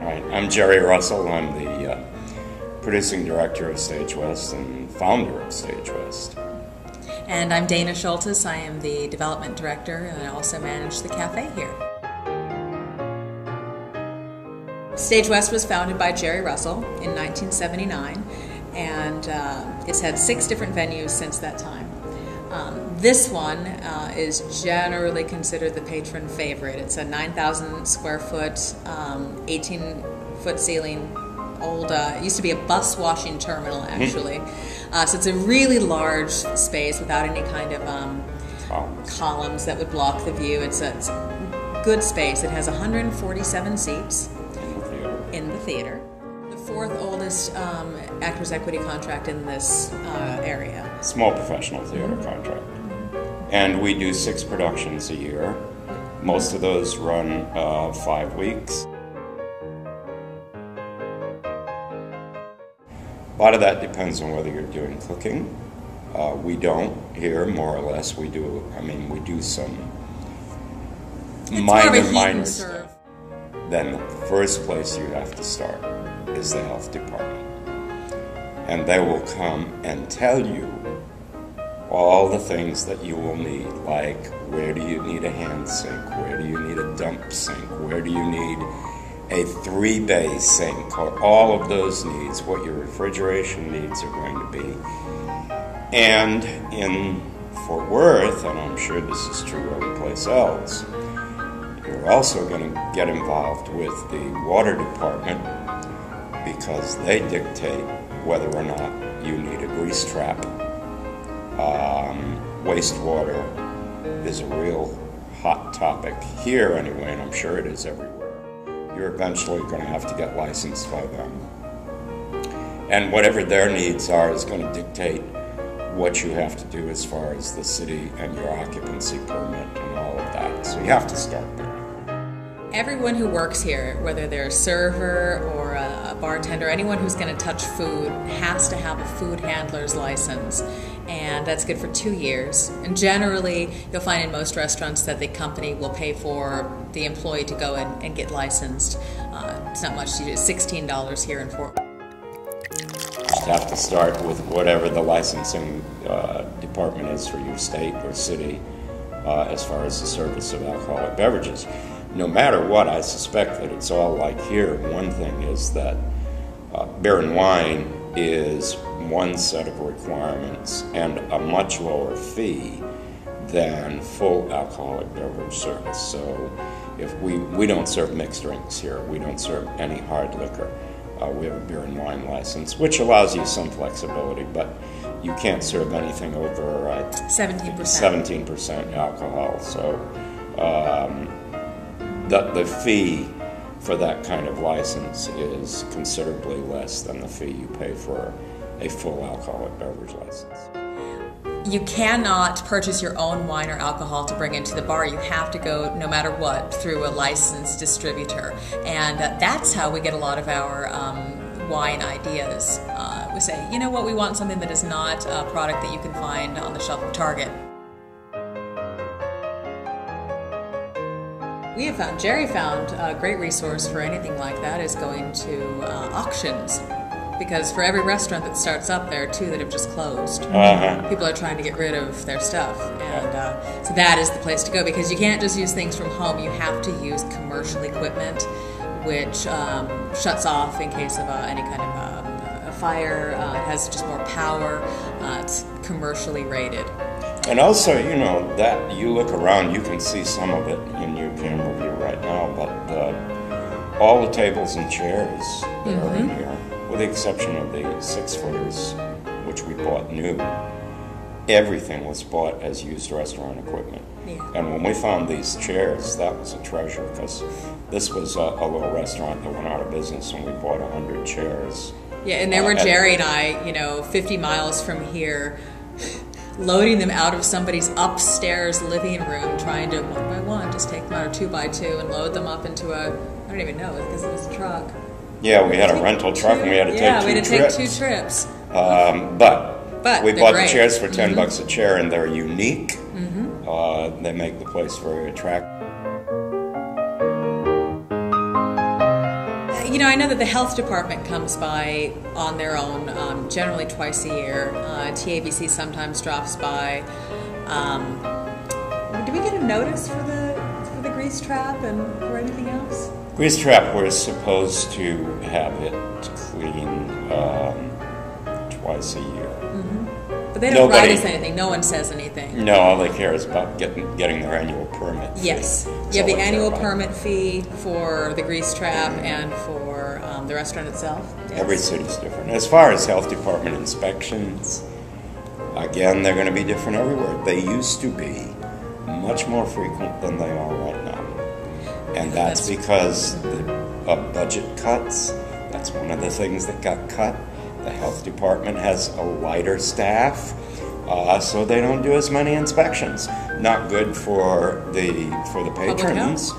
Right. I'm Jerry Russell. I'm the producing director of Stage West and founder of Stage West. And I'm Dana Schultes. I am the development director, and I also manage the cafe here. Stage West was founded by Jerry Russell in 1979, and it's had 6 different venues since that time. This one is generally considered the patron favorite. It's a 9,000 square foot, 18-foot ceiling, old, it used to be a bus washing terminal actually. So it's a really large space without any kind of columns that would block the view. It's a good space. It has 147 seats in the theater. The 4th oldest Actors Equity contract in this area. Small professional theater contract. And we do 6 productions a year. Most of those run 5 weeks. A lot of that depends on whether you're doing cooking. We don't here, more or less. We do some minor stuff. Then the first place you have to start is the health department. And they will come and tell you all the things that you will need, like where do you need a hand sink, where do you need a dump sink, where do you need a 3-bay sink, or all of those needs, what your refrigeration needs are going to be. And in Fort Worth, and I'm sure this is true every place else, you're also going to get involved with the water department because they dictate whether or not you need a grease trap. Wastewater is a real hot topic here anyway, and I'm sure it is everywhere. You're eventually going to have to get licensed by them. And whatever their needs are is going to dictate what you have to do as far as the city and your occupancy permit and all of that. So you have to start there. Everyone who works here, whether they're a server or a bartender, anyone who's going to touch food has to have a food handler's license. And that's good for 2 years. And generally, you'll find in most restaurants that the company will pay for the employee to go in and get licensed. It's not much to do. It's $16 here in Fort Worth. You just have to start with whatever the licensing department is for your state or city as far as the service of alcoholic beverages. No matter what, I suspect that it's all like here. One thing is that beer and wine is one set of requirements and a much lower fee than full alcoholic beverage service. So if we don't serve mixed drinks here. We don't serve any hard liquor. We have a beer and wine license, which allows you some flexibility, but you can't serve anything over 17% alcohol. So the fee for that kind of license is considerably less than the fee you pay for a full alcoholic beverage license. You cannot purchase your own wine or alcohol to bring into the bar. You have to go, no matter what, through a licensed distributor. And that's how we get a lot of our wine ideas. We say, you know what, we want something that is not a product that you can find on the shelf of Target. Jerry found a great resource for anything like that is going to auctions. Because for every restaurant that starts up, there are 2 that have just closed. People are trying to get rid of their stuff. And so that is the place to go, because you can't just use things from home. You have to use commercial equipment, which shuts off in case of any kind of a fire. It has just more power. It's commercially rated. And also, you know, that you look around, you can see some of it in your camera view right now, but all the tables and chairs that are in here, with the exception of the 6-footers, which we bought new, everything was bought as used restaurant equipment. Yeah. And when we found these chairs, that was a treasure, because this was a little restaurant that went out of business, and we bought 100 chairs. Yeah, and there were Jerry and I, 50 miles from here, loading them out of somebody's upstairs living room, trying to, one by one, just take them out of 2x2 and load them up into a, I don't even know, because it was a truck. Yeah, we had a rental truck, and we had to take 2 trips. Yeah, we had to take 2 trips. But we bought the chairs for $10 a chair, and they're unique. They make the place very attractive. I know that the health department comes by on their own, generally twice a year. TABC sometimes drops by. Do we get a notice for the grease trap and for anything else? Grease trap, we're supposed to have it clean twice a year. Mm-hmm. But they don't write us anything. No one says anything. No, all they care is about getting their annual permit fee. Yes. You have the annual permit fee for the grease trap and for the restaurant itself. Yes. Every city's different. As far as health department inspections, again, they're going to be different everywhere. They used to be much more frequent than they are right now. And that's because of budget cuts. That's one of the things that got cut. The health department has a lighter staff, so they don't do as many inspections. Not good for the patrons,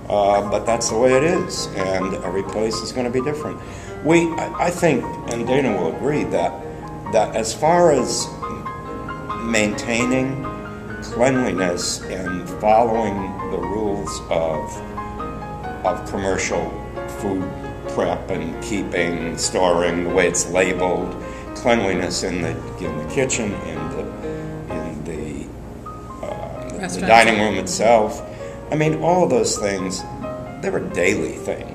but that's the way it is, and every place is going to be different. I think, and Dana will agree, that as far as maintaining cleanliness and following the rules of commercial food prep and keeping, storing, the way it's labeled, cleanliness in the kitchen, in the dining room itself. I mean, all of those things, they're a daily thing.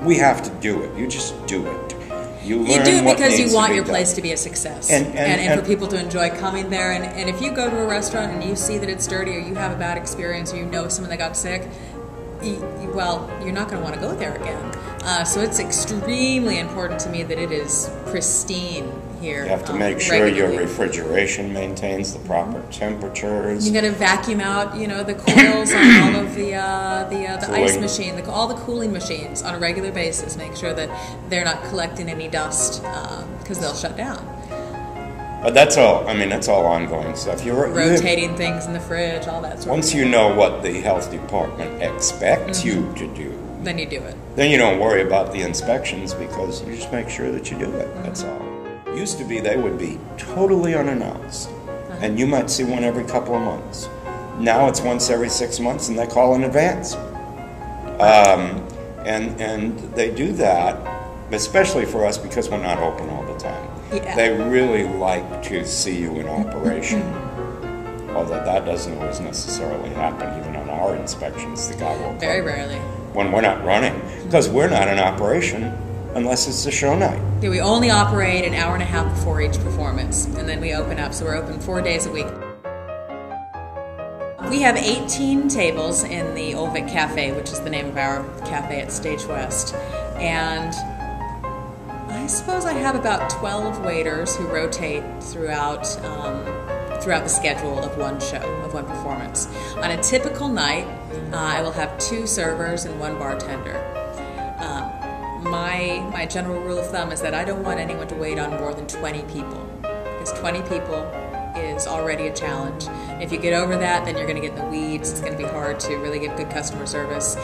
We have to do it. You just do it. You do it because you want your place to be a success and for people to enjoy coming there. And if you go to a restaurant and you see that it's dirty or you have a bad experience or you know someone that got sick, well, you're not going to want to go there again. So it's extremely important to me that it is pristine here. You have to make sure your refrigeration maintains the proper temperatures. You got to vacuum out, the coils on all of the ice machine, all the cooling machines on a regular basis. Make sure that they're not collecting any dust because they'll shut down. But that's all. I mean, that's all ongoing stuff. Rotating things in the fridge, all that sort of stuff. Once you know what the health department expects you to do, then you do it. Then you don't worry about the inspections because you just make sure that you do it. That's all. Used to be they would be totally unannounced, and you might see one every couple of months. Now it's once every 6 months, and they call in advance. And they do that, especially for us because we're not open all the time. Yeah. They really like to see you in operation, although that doesn't always necessarily happen even on our inspections. The guy will come very rarely when we're not running, because we're not in operation unless it's a show night. Yeah, we only operate an hour and a half before each performance, and then we open up, so we're open 4 days a week. We have 18 tables in the Old Vic Cafe, which is the name of our cafe at Stage West, and I suppose I have about 12 waiters who rotate throughout the schedule of one show, of one performance. On a typical night, I will have 2 servers and 1 bartender. My general rule of thumb is that I don't want anyone to wait on more than 20 people, because 20 people is already a challenge. If you get over that, then you're going to get in the weeds. It's going to be hard to really give good customer service.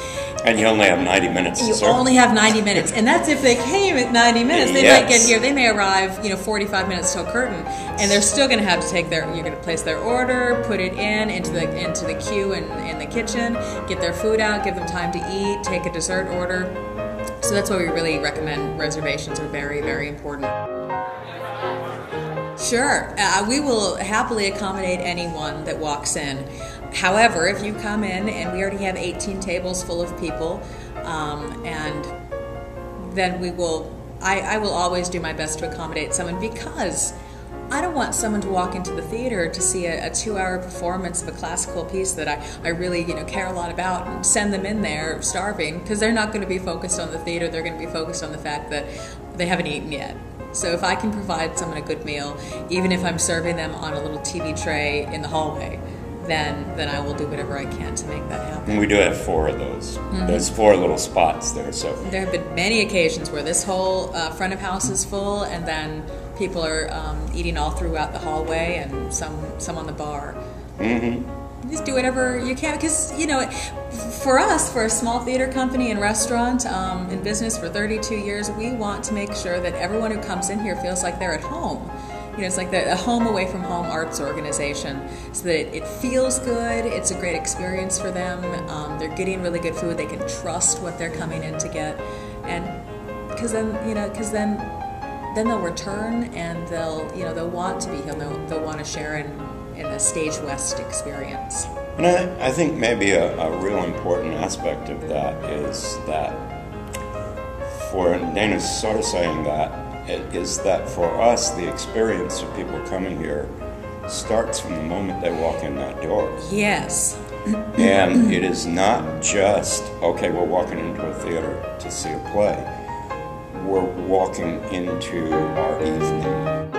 And you only have 90 minutes to serve. You only have 90 minutes, and that's if they came at 90 minutes. They might get here. They may arrive, 45 minutes till curtain, and they're still going to have to take you're going to place their order, put it into the queue in the kitchen, get their food out, give them time to eat, take a dessert order. So that's why we really recommend reservations are very, very important. Sure, we will happily accommodate anyone that walks in. However, if you come in and we already have 18 tables full of people, and then I will always do my best to accommodate someone, because I don't want someone to walk into the theater to see a 2-hour performance of a classical piece that I really care a lot about, and send them in there starving, because they're not going to be focused on the theater. They're going to be focused on the fact that they haven't eaten yet. So if I can provide someone a good meal, even if I'm serving them on a little TV tray in the hallway, then I will do whatever I can to make that happen. And we do have 4 of those. There's 4 little spots there. So there have been many occasions where this whole front of house is full, and then people are eating all throughout the hallway, and some on the bar. Just do whatever you can, because for us, for a small theater company and restaurant, in business for 32 years, we want to make sure that everyone who comes in here feels like they're at home. It's like a home away from home arts organization, so that it feels good. It's a great experience for them. They're getting really good food. They can trust what they're coming in to get, And because then they'll return, and they'll want to be here. They'll want to share in a Stage West experience. And I think maybe a real important aspect of that is that, and Dana's sort of saying that, is that for us, the experience of people coming here starts from the moment they walk in that door. Yes. And it is not just, okay, we're walking into a theater to see a play. We're walking into our evening.